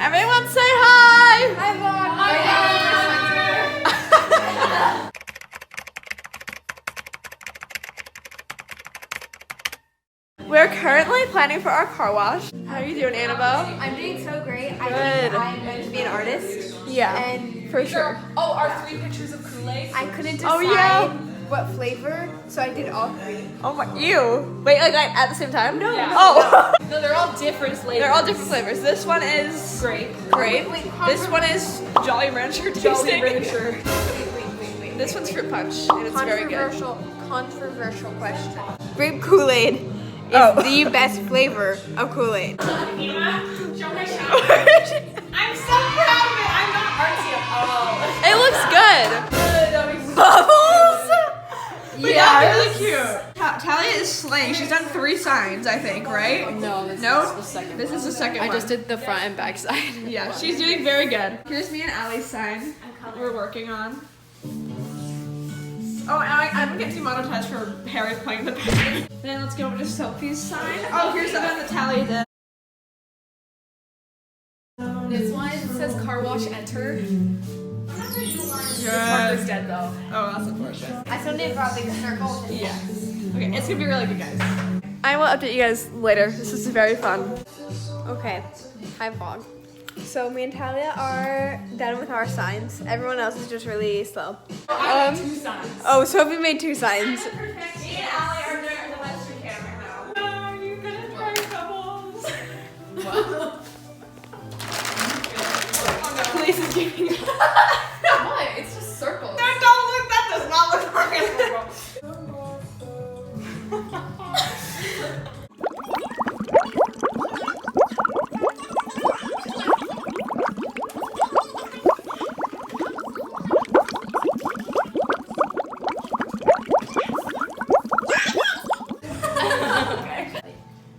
Everyone say hi! Hi, vlog! We're currently planning for our car wash. How are you doing, Annabelle? I'm doing so great. Good. I think I'm meant to be an artist. Yeah, And for sure. Oh, our 3 pictures of Kool-Aid? I couldn't decide Oh, yeah. what flavor, so I did all 3. Oh my, ew. Wait, like at the same time? No. Yeah. Oh. No, they're all different flavors. They're all different flavors. This one is Grape. grape. This one is Jolly Rancher tasting. Jolly Rancher. Wait. This one's fruit punch, and it's very good. Controversial question. Grape Kool-Aid is the best flavor of Kool-Aid. Show my shower. I'm so proud of it. I'm not artsy at all. It looks good. Bubbles. But Yeah. that's really cute. Talia is slaying. She's done 3 signs, I think, right? No, this No? is the second This one. is the second I one. just did the front and back side. Yeah, she's doing very good. Here's me and Allie's sign we're working on. Oh, I'm gonna get demonetized for Harry playing the band. Then let's go over to Sophie's sign. Oh, here's the one that Talia did. This one says car wash enter. Good. dead though. Oh, that's unfortunate. I still need to draw a big circle. Yeah. Okay, it's gonna be really good, guys. I will update you guys later. This is very fun. Okay, hi vlog. So me and Talia are done with our signs. Everyone else is just really slow. I have 2 signs. Oh, Sophie made 2 signs. Me and Allie are there in the Western cam right now. Oh, you're gonna try bubbles. Police is giving What? It's just circles. Don't look, that does not look organic.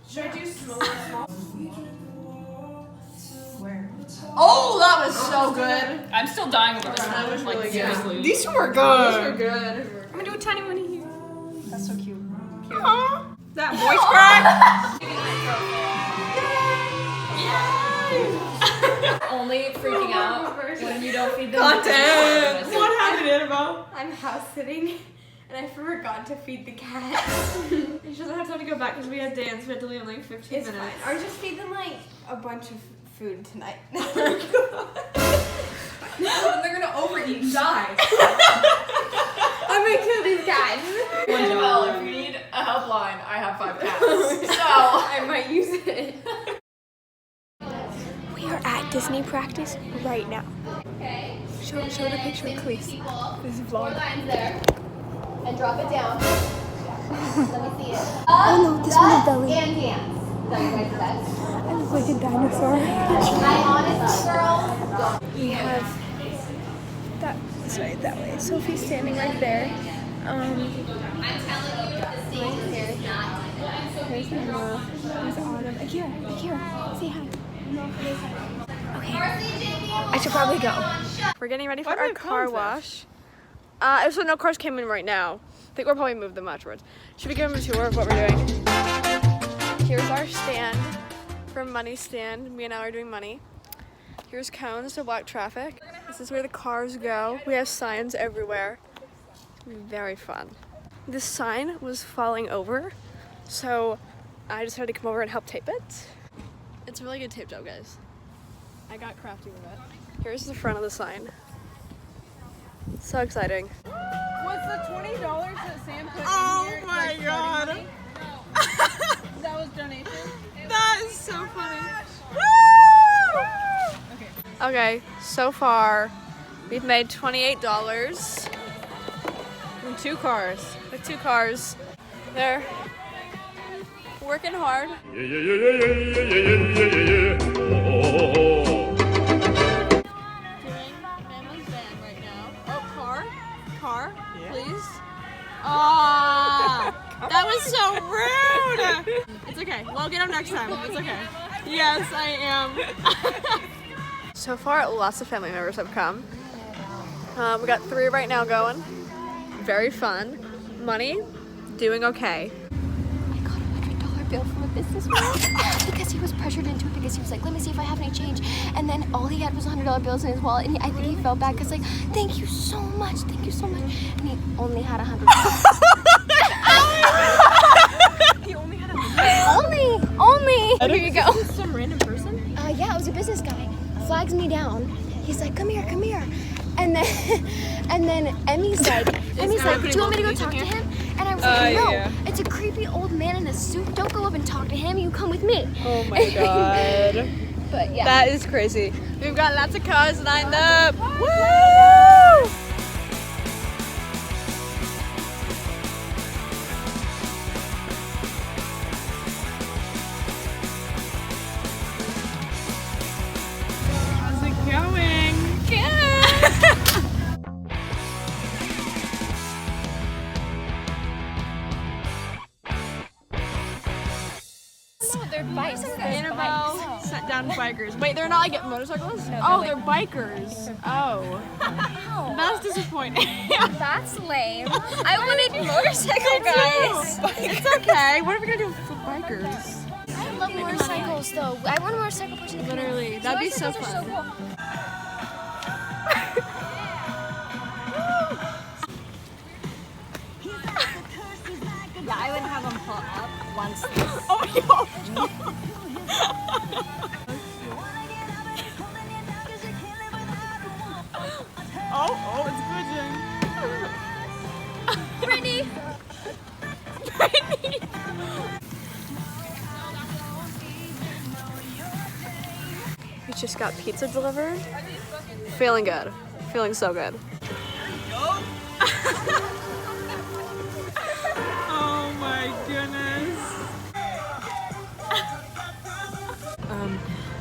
Should I do small? Oh, that was so good. I'm still dying over this That one. was Like, really good. seriously. These two were good. These were good. I'm gonna do a tiny one here. That's so cute. Aww. That voice crack. Only freaking out when you don't feed them. Content. What happened, Annabelle? I'm house sitting and I forgot to feed the cat. She doesn't have time to go back because we had dance. We had to leave in like 15 It's minutes. fine. Or just feed them like a bunch of food tonight. They're gonna overeat and die. I'm gonna kill these cats. Well, if you need a helpline, I have 5 cats. So I might use it. We are at Disney practice right now. Show the picture, please. This is vlog. And drop it down. Let me see it. Oh no, this one is belly. And dance. So you guys best. I look like a dinosaur. I honest girl. We have that. It's right that way. Sophie's standing right there. I'm telling you, the stage is not. There's Noah. There's Autumn. Akira, say hi. Okay. I should probably go. We're getting ready for our car wash. So no cars came in right now. I think we'll probably move them afterwards. Should we give them a tour of what we're doing? Here's our stand for Money Stand. Me and Al are doing money. Here's cones to block traffic. This is where the cars go. We have signs everywhere. It's gonna be very fun. This sign was falling over, so I decided to come over and help tape it. It's a really good tape job, guys. I got crafty with it. Here's the front of the sign. So exciting. Was the $20 that Sam put Oh in here? my god. That was donation? That is so funny. Okay, so far we've made $28 from 2 cars. With 2 cars. They're working hard. Doing Mama's band right now. Oh, car, please. Ah, that was so rude. It's okay. We'll get them next time. It's okay. Yes, I am. So far, lots of family members have come. We got 3 right now going. Very fun. Money, doing okay. I got a $100 bill from a businessman because he was pressured into it because he was like, let me see if I have any change. And then all he had was $100 bills in his wallet, and I think he felt bad because like, thank you so much, and he only had $100. He only had a Only. Here you go. some random person. Yeah, it was a business guy. Flags me down. He's like, come here. And then Emmy's like, do you want me to go talk to him? And I was like, no, yeah. it's a creepy old man in a suit. Don't go up and talk to him. You come with me. Oh my god. But yeah. That is crazy. We've got lots of cars lined up. Woo! How's it going? They're bikes. Annabelle sent down bikers. Wait, they're not like motorcyclists? No, they're bikers. Oh. That's disappointing. That's lame. I wanted motorcycle guys. It's okay. What are we gonna do with bikers? I love motorcycles though. I want a motorcycle person. Literally, that'd be so Motorcycles are fun. cool. Yeah, I would have them pull up once. Oh my god. Oh, it's glitching. Brittany. We just got pizza delivered. Feeling good. Feeling so good. Oh my goodness.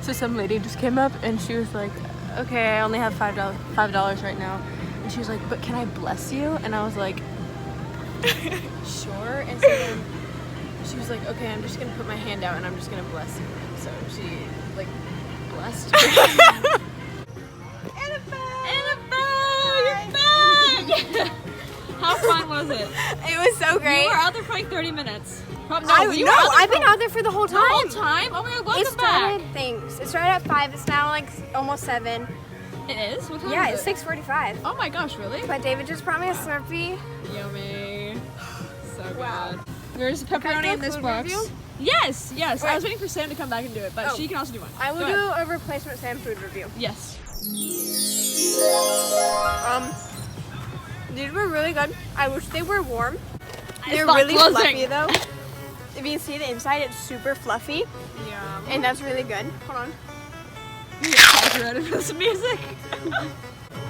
So some lady just came up and she was like, okay, I only have $5 right now. And she was like, but can I bless you? And I was like, sure. And so then she was like, okay, I'm just gonna put my hand out and I'm just gonna bless you. So she like blessed me. Annabelle, you're back! How fun was it? It was so great. You were out there for like 30 minutes. I've been out there for the whole The whole time. time? Oh my god, It welcome back. started, thanks. It started at 5. It's now like almost 7. It is? What time Yeah, is it's it? 6:45. Oh my gosh, really? But David just brought me a Slurpee. Yummy. So good. There's pepperoni in this food box. review? Yes, yes. I Wait. was waiting for Sam to come back and do it, but Oh. she can also do one. I will Go do ahead. a replacement Sam food review. Yes. These were really good. I wish they were warm. They're not really closing. fluffy though. If you see the inside, it's super fluffy, Yeah. and that's really good. Hold on. You ready for this music?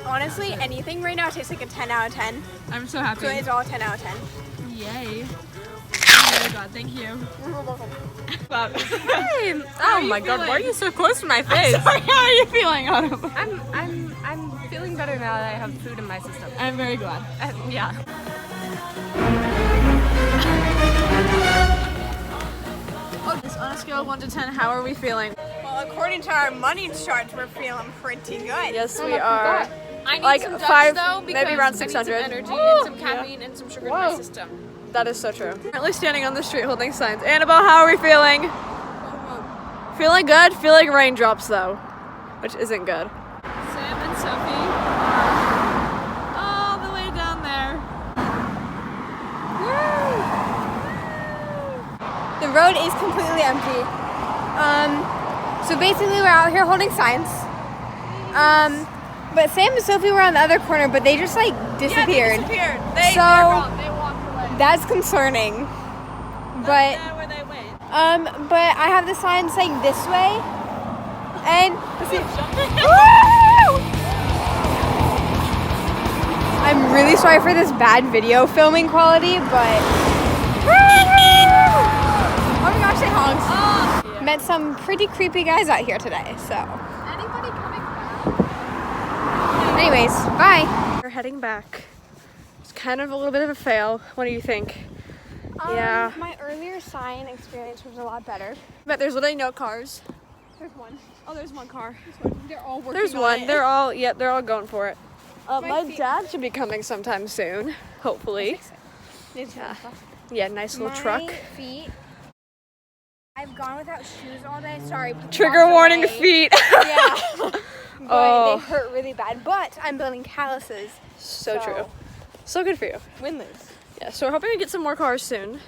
Honestly, anything right now tastes like a 10 out of 10. I'm so happy. So it's all 10 out of 10. Yay. Oh my god, thank you. Oh my god, why are you so close to my face? Sorry, how are you feeling, Autumn? I'm feeling better now that I have food in my system. I'm very glad. Yeah. On a scale of 1 to 10, how are we feeling? Well, according to our money charts, we're feeling pretty good. Yes, we are. I need Like some Dutch, 5, though, maybe because around I need 600. some energy and some caffeine and some sugar in my system. That is so true. Currently standing on the street holding signs. Annabelle, how are we feeling? Feeling good? Feeling raindrops though, which isn't good. Sam and Sophie are all the way down there. The road is completely empty. So basically we're out here holding signs. But Sam and Sophie were on the other corner, but they just like disappeared. They So They walked away. that's concerning. But Where they went. but I have the sign saying this way. And let's see. I'm really sorry for this bad video filming quality, but oh my gosh, they honked. Met some pretty creepy guys out here today, so. Anybody coming back? Anyways, bye. We're heading back. It's kind of a little bit of a fail. What do you think? Yeah. My earlier sign experience was a lot better. But there's literally no cars. There's one. Oh, there's one car. They're all working There's on one. it. They're all going for it. My feet- dad should be coming sometime soon, hopefully. It's Yeah. Yeah, nice little truck. feet. I've gone without shoes all day. Sorry. Trigger warning away. feet. Yeah. But Oh. they hurt really bad. But I'm building calluses. So true. So good for you. Win-lose. Yeah, so we're hoping to get some more cars soon.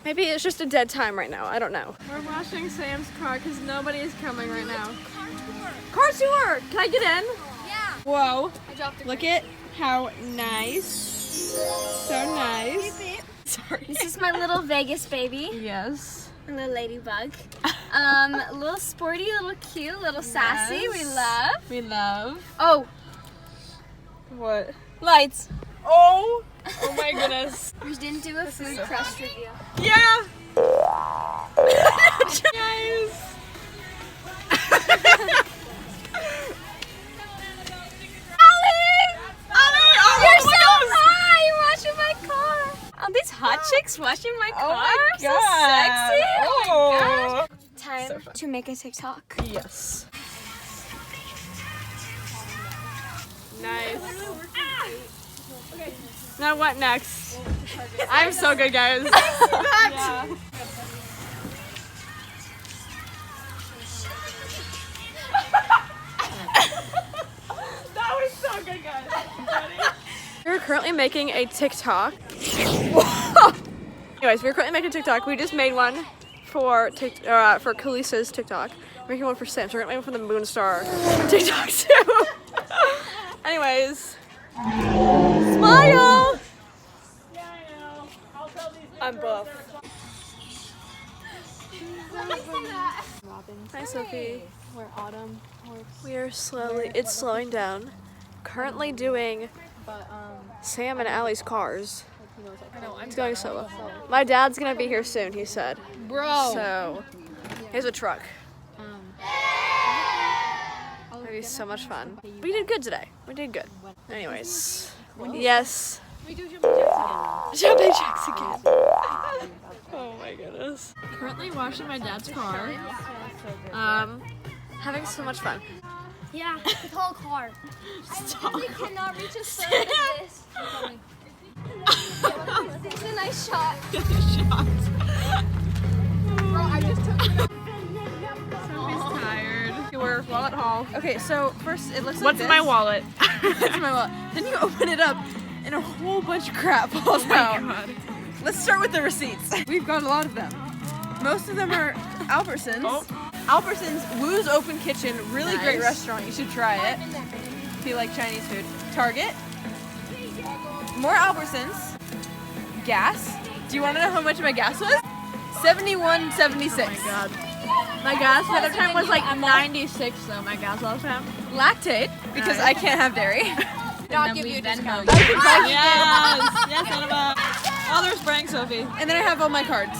Maybe it's just a dead time right now. I don't know. We're washing Sam's car because nobody is coming right now. Car tour! Can I get in? Yeah. Whoa. I dropped the Look at how nice. So nice. Sorry. This is my little Vegas baby, Yes. a little ladybug. A little sporty, a little cute, a little sassy. We love. We love. Oh, What? lights. Oh! Oh my goodness. We didn't do a food crust review. Yeah! Guys! You're so high! You're washing my car. Oh, these hot chicks washing my car. So sexy. Oh my gosh. Time to make a TikTok. Yes. Nice. Now what next? I'm so good, guys. Yeah. That was so good, guys. We're currently making a TikTok. Anyways, we're currently making a TikTok. We just made one for for Khaleesi's TikTok. We're making one for Sam. So we're gonna make one for the Moonstar TikTok too. Anyways, smile. I'm buff. Hi, Sophie. We're autumn. We are slowly. It's slowing down. Currently doing Sam and Allie's cars. It's going solo. My dad's gonna be here soon. He said. Bro. So here's a truck. It'll be so much fun. We did good today. We did good. Anyways, yes. We do jumping jacks again. Jumping jacks again. Oh my goodness. Currently washing my dad's car. Having so much fun. Yeah, the whole car. Stop. I cannot reach as far as this. It's a nice shot. Sophie's tired. We're wallet haul. Okay, so first it looks like What's this. in my wallet? What's in my wallet? Then you open it up and a whole bunch of crap falls out. God. Let's start with the receipts. We've got a lot of them. Most of them are Albertsons. Oh. Albertsons Woo's Open Kitchen, really great Nice. restaurant. You should try it if you like Chinese food. Target. More Albertsons. Gas. Do you want to know how much my gas was? $71.76. Oh my god. My gas the other time was like 96 though, my gas last time. Lactate, because I can't have dairy. Not give you a discount. Yes! Yes, Annabelle. Oh, they're spraying Sophie. And then I have all my cards.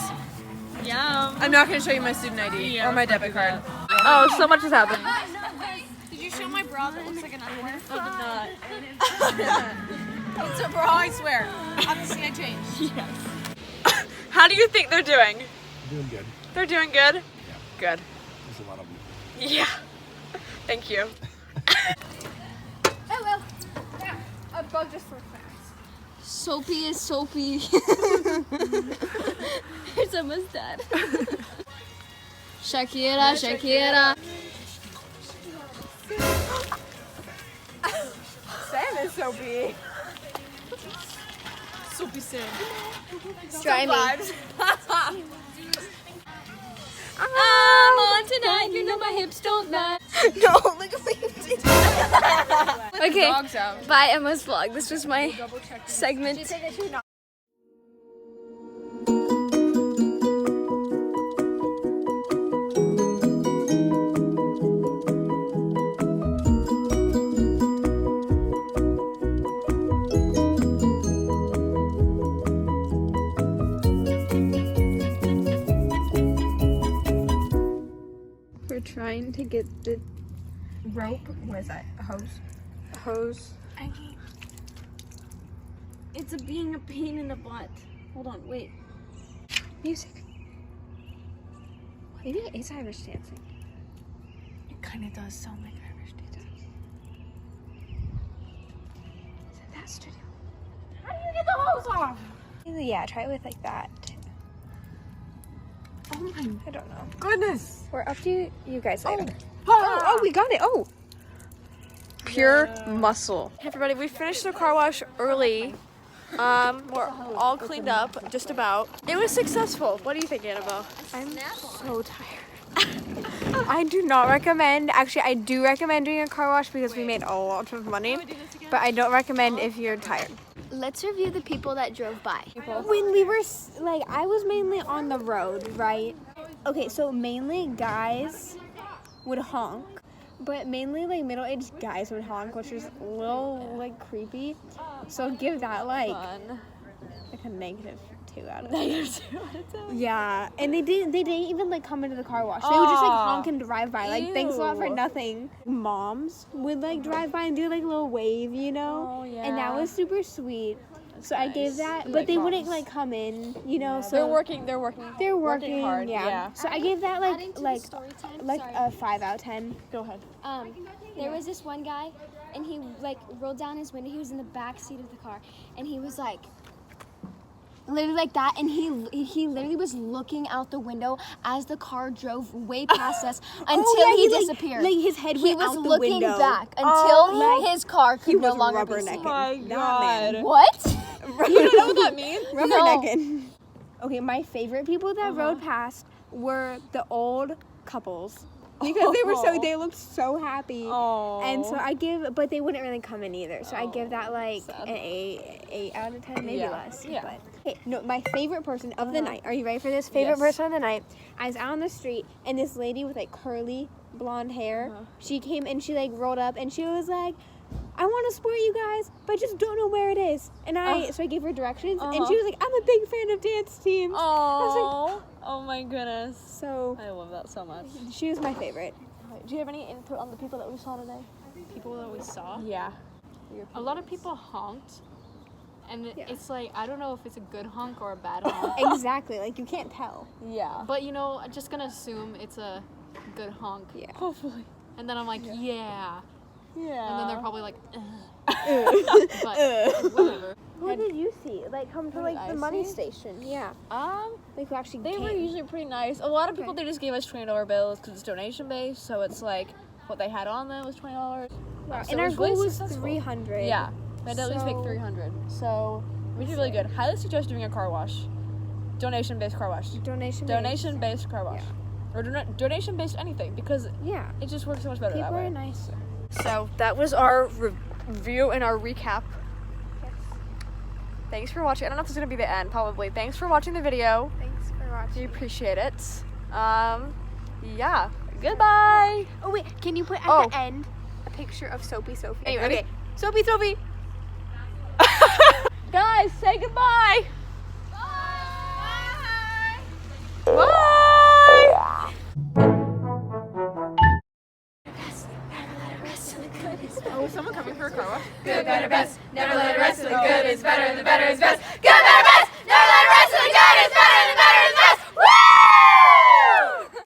Yum. I'm not going to show you my student ID or my debit card. Oh, so much has happened. Did you show my bra that looks like an underwear? It's a bra, I swear. Obviously, I changed. How do you think they're doing? Doing good. They're doing good? Good. There's a lot of them. Yeah. Thank you. Oh well. Yeah, a bug just for facts. Soapy is soapy. It's almost dead. Shakira, Shakira. Sam is so big. Soapy Sam. Try me. I'm on tonight. You know my hips don't lie. No, look at what you did. Okay. Dogs out. Bye, Emma's vlog. This was my segment. We're trying to get the Rope? What is that? A hose? hose. It's being a pain in the butt. Hold on, wait. Music. Maybe it is Irish dancing. It kind of does sound like Irish dancing. Is it that studio? How do you get the hose off? Yeah, try it with like that. I don't know. Goodness. We're up to you guys later. Oh, We got it. Oh. pure muscle. Hey everybody, we finished the car wash early. We're all cleaned up, just about. It was successful. What do you think, Annabelle? I'm so tired. I do not recommend, actually I do recommend doing a car wash because we made a lot of money, but I don't recommend if you're tired. Let's review the people that drove by. When we were, like, I was mainly on the road, right? Okay, so mainly guys would honk, but mainly like middle-aged guys would honk, which is a little like creepy. So give that like a negative 2 out of 10. Yeah, and they didn't even like come into the car wash. They would just like honk and drive by. Like, thanks a lot for nothing. Moms would like drive by and do like a little wave, you know? And that was super sweet. So I gave that, but they wouldn't like come in, you know. So They're working hard. Yeah. So I gave that Adding to the like story time, like sorry. a 5 out of 10. Go ahead. There was this one guy, and he like rolled down his window. He was in the back seat of the car, and he was like, literally like that, and he literally was looking out the window as the car drove way past us until he disappeared. Like his head He went was out the looking window. back until his car could no was longer be rubbernecking. seen. My That man. God. What? You don't know what that means? Rubbernecking. Okay, my favorite people that rode past were the old couples because they looked so happy. Oh. And so but they wouldn't really come in either. So I give that like an 8 out of 10, maybe less. Yeah. But hey, no, my favorite person of the night. Are you ready for this? Favorite person of the night. I was out on the street, and this lady with like curly blonde hair. She came and she like rolled up, and she was like, I want to support you guys, but I just don't know where it is. And so I gave her directions, and she was like, I'm a big fan of dance teams. I was like, Oh my goodness. so I love that so much. she was my favorite. Do you have any input on the people that we saw today? People that we saw. Yeah. A lot of people honked. And it's like, I don't know if it's a good honk or a bad honk. Exactly, like you can't tell. Yeah. But you know, I'm just gonna assume it's a good honk. Yeah. Hopefully. And then I'm like, yeah. Yeah. And then they're probably like, ugh. But whatever. Who did you see? Like come to like I the money see? station. Yeah. Like who actually They came. were usually pretty nice. A lot of people, they just gave us $20 bills because it's donation based, so it's like what they had on them was $20. Wow. So And it our was goal really was successful. 300. Yeah. We had to at least make So- 300. So we did really good. Highly suggest doing a car wash. Donation based car wash. Donation Based car wash. Or donation based anything because Yeah. it just works so much better People that way. are nice. So that was our review and our recap. Thanks for watching. I don't know if this is gonna be the end, probably. Thanks for watching the video. Thanks for watching. We appreciate it. Yeah. Goodbye. Oh wait, can you put at the end a picture of Soapy Sophie? Hey, Okay. ready? Soapy Sophie. Guys, say goodbye. Bye. Bye. Oh, is someone coming for a car wash? Good, better, best. Never let it rest. The good is better, the better is best. Good, better.